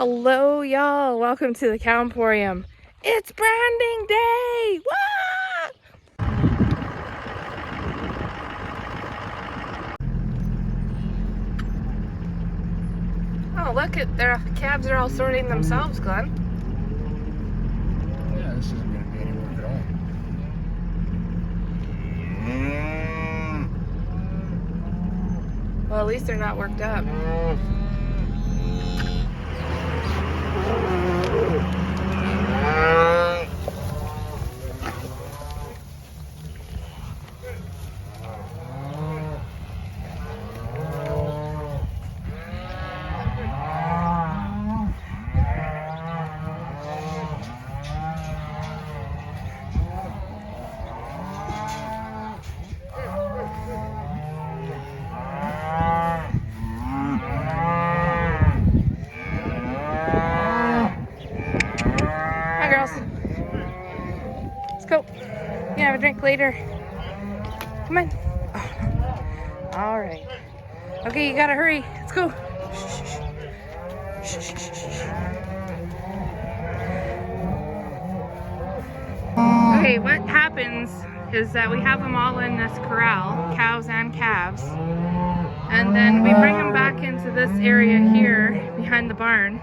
Hello, y'all. Welcome to the Cow Emporium. It's branding day! Wah! Oh, look at their calves are all sorting themselves, Glenn. Yeah, this isn't going to be any work at all. Well, at least they're not worked up. Hi, girls. Let's go. You can have a drink later. Come on. Oh. All right. Okay, you gotta hurry. Let's go. Okay, what happens is that we have them all in this corral, cows and calves, and then we bring them back into this area here behind the barn.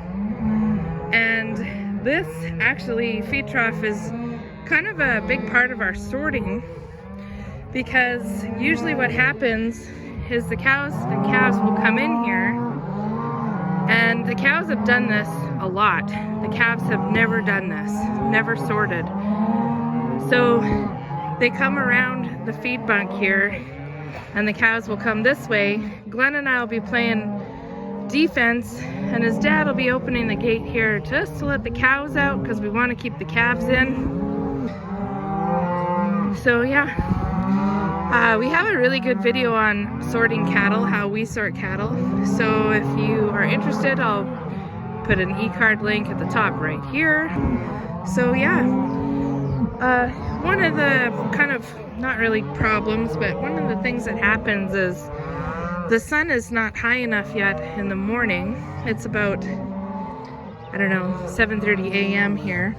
And this actually feed trough is kind of a big part of our sorting, because usually what happens is the cows and calves will come in here, and the cows have done this a lot. The calves have never done this, never sorted. So they come around the feed bunk here, and the cows will come this way. Glenn and I will be playing defense, and his dad will be opening the gate here just to let the cows out, because we want to keep the calves in. So yeah, we have a really good video on sorting cattle, how we sort cattle. So if you are interested, I'll put an e-card link at the top right here. So yeah. One of the kind of, not really problems, but one of the things that happens is the sun is not high enough yet in the morning. It's about, I don't know, 7:30 a.m. here.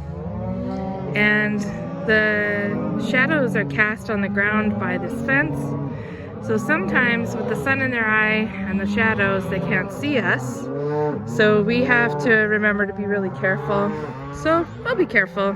And the shadows are cast on the ground by this fence. So sometimes with the sun in their eye and the shadows, they can't see us. So we have to remember to be really careful. So we'll be careful.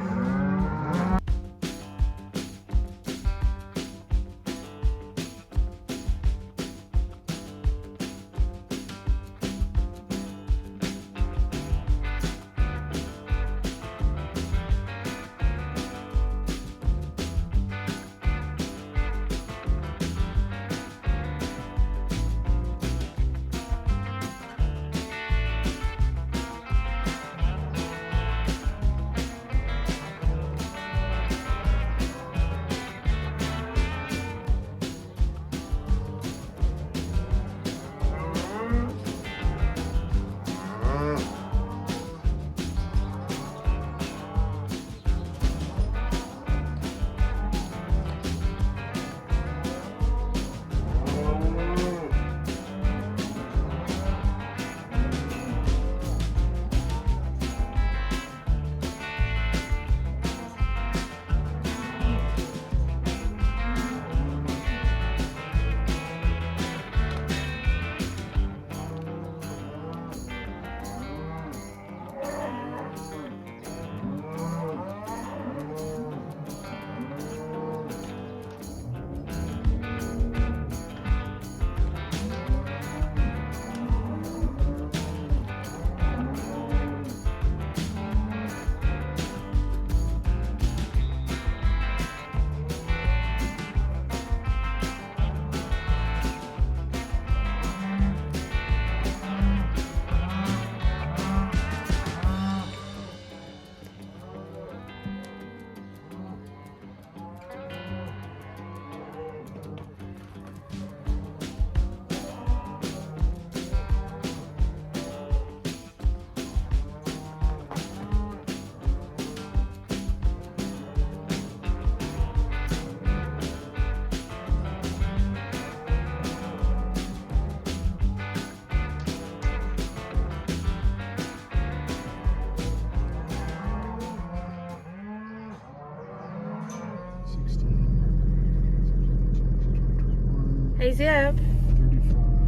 Hey Zip,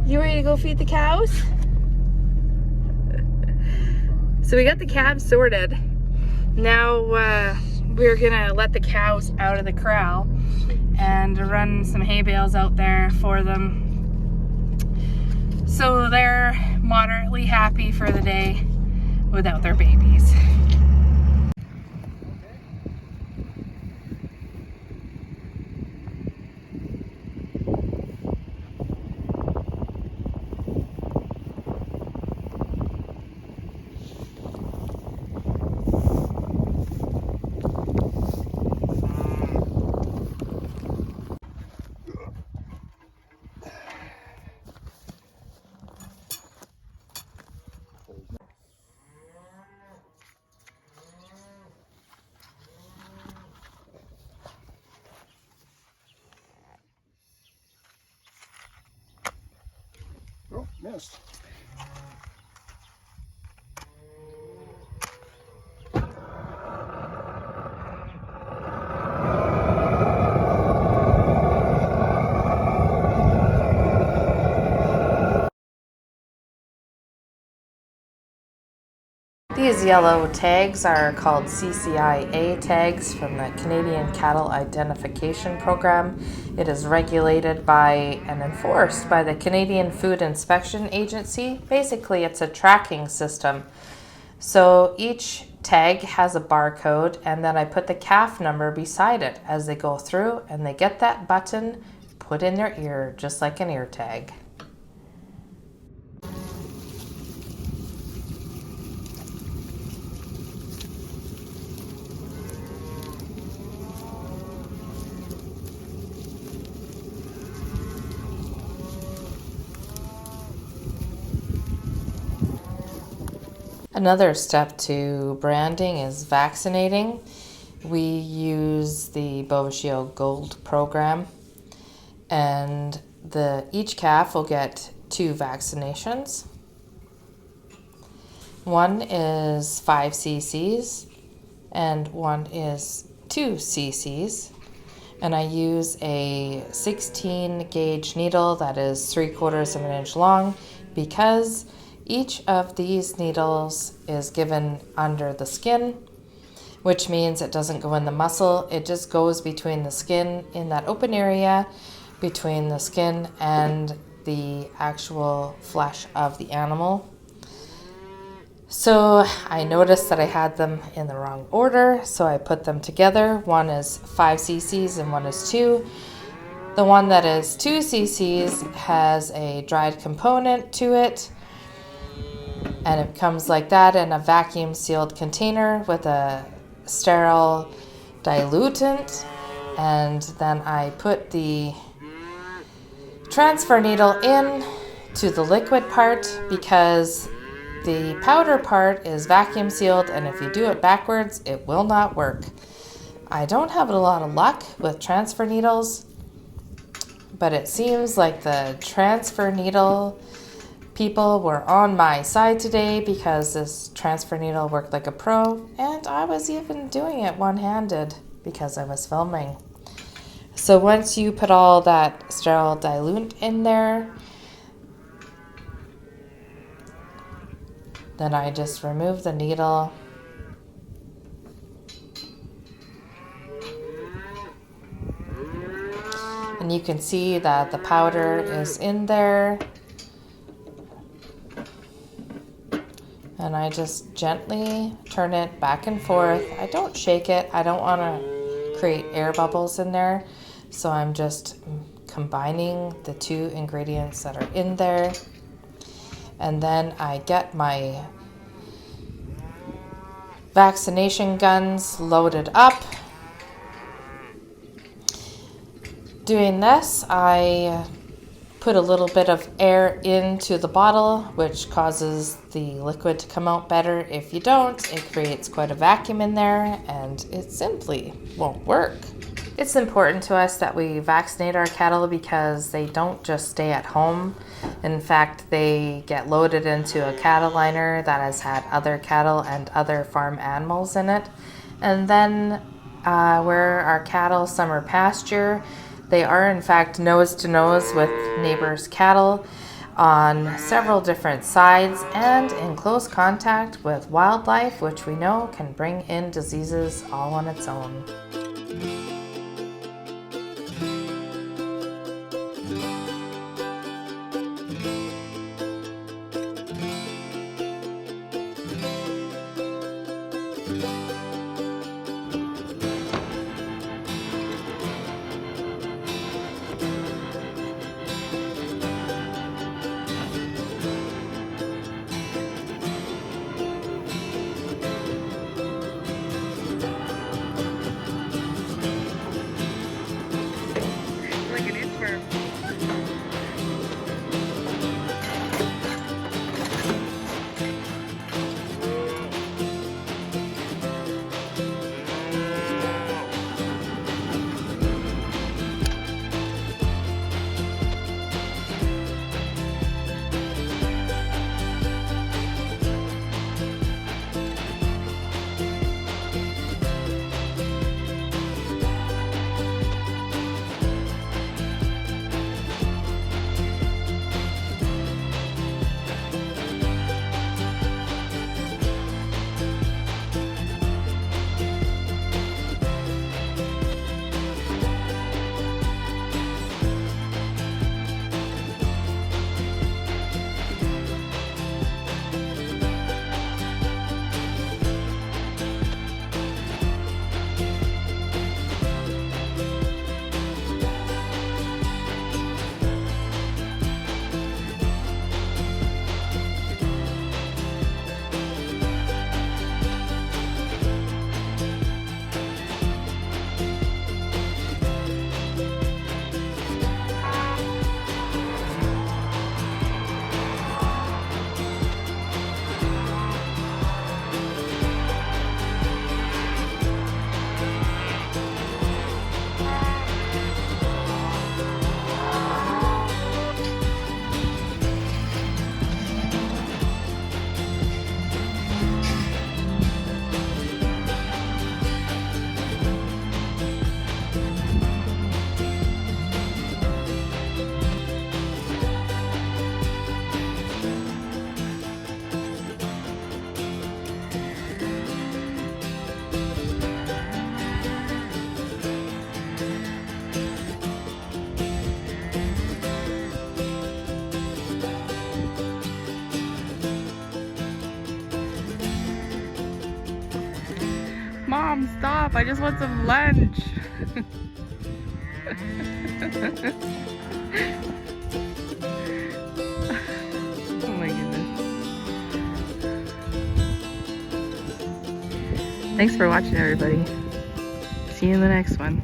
you ready to go feed the cows? So we got the calves sorted. Now we're gonna let the cows out of the corral and run some hay bales out there for them. So they're moderately happy for the day without their babies. Oh, missed. These yellow tags are called CCIA tags from the Canadian Cattle Identification Program. It is regulated by and enforced by the Canadian Food Inspection Agency. Basically, it's a tracking system. So each tag has a barcode, and then I put the calf number beside it as they go through, and they get that button put in their ear, just like an ear tag. Another step to branding is vaccinating. We use the Bovishield Gold program, and each calf will get 2 vaccinations. One is 5 cc's and one is 2 cc's. And I use a 16 gauge needle that is 3/4 of an inch long because each of these needles is given under the skin, which means it doesn't go in the muscle. It just goes between the skin, in that open area between the skin and the actual flesh of the animal. So I noticed that I had them in the wrong order, so I put them together. One is 5 cc's and one is 2. The one that is 2 cc's has a dried component to it, and it comes like that in a vacuum sealed container with a sterile diluent. And then I put the transfer needle in to the liquid part because the powder part is vacuum sealed, and if you do it backwards, it will not work. I don't have a lot of luck with transfer needles, but it seems like the transfer needle people were on my side today because this transfer needle worked like a pro, and I was even doing it one-handed because I was filming. So once you put all that sterile diluent in there, then I just remove the needle and you can see that the powder is in there. And I just gently turn it back and forth. I don't shake it. I don't want to create air bubbles in there. So I'm just combining the 2 ingredients that are in there. And then I get my vaccination guns loaded up. Doing this, I put a little bit of air into the bottle, which causes the liquid to come out better. If you don't, it creates quite a vacuum in there, and it simply won't work. It's important to us that we vaccinate our cattle because they don't just stay at home. In fact, they get loaded into a cattle liner that has had other cattle and other farm animals in it. And then where our cattle summer pasture, They are in fact nose to nose with neighbors' cattle on several different sides and in close contact with wildlife, which we know can bring in diseases all on its own. Like an inchworm. Mom, stop! I just want some lunch. Oh my goodness. Thanks for watching, everybody. See you in the next one.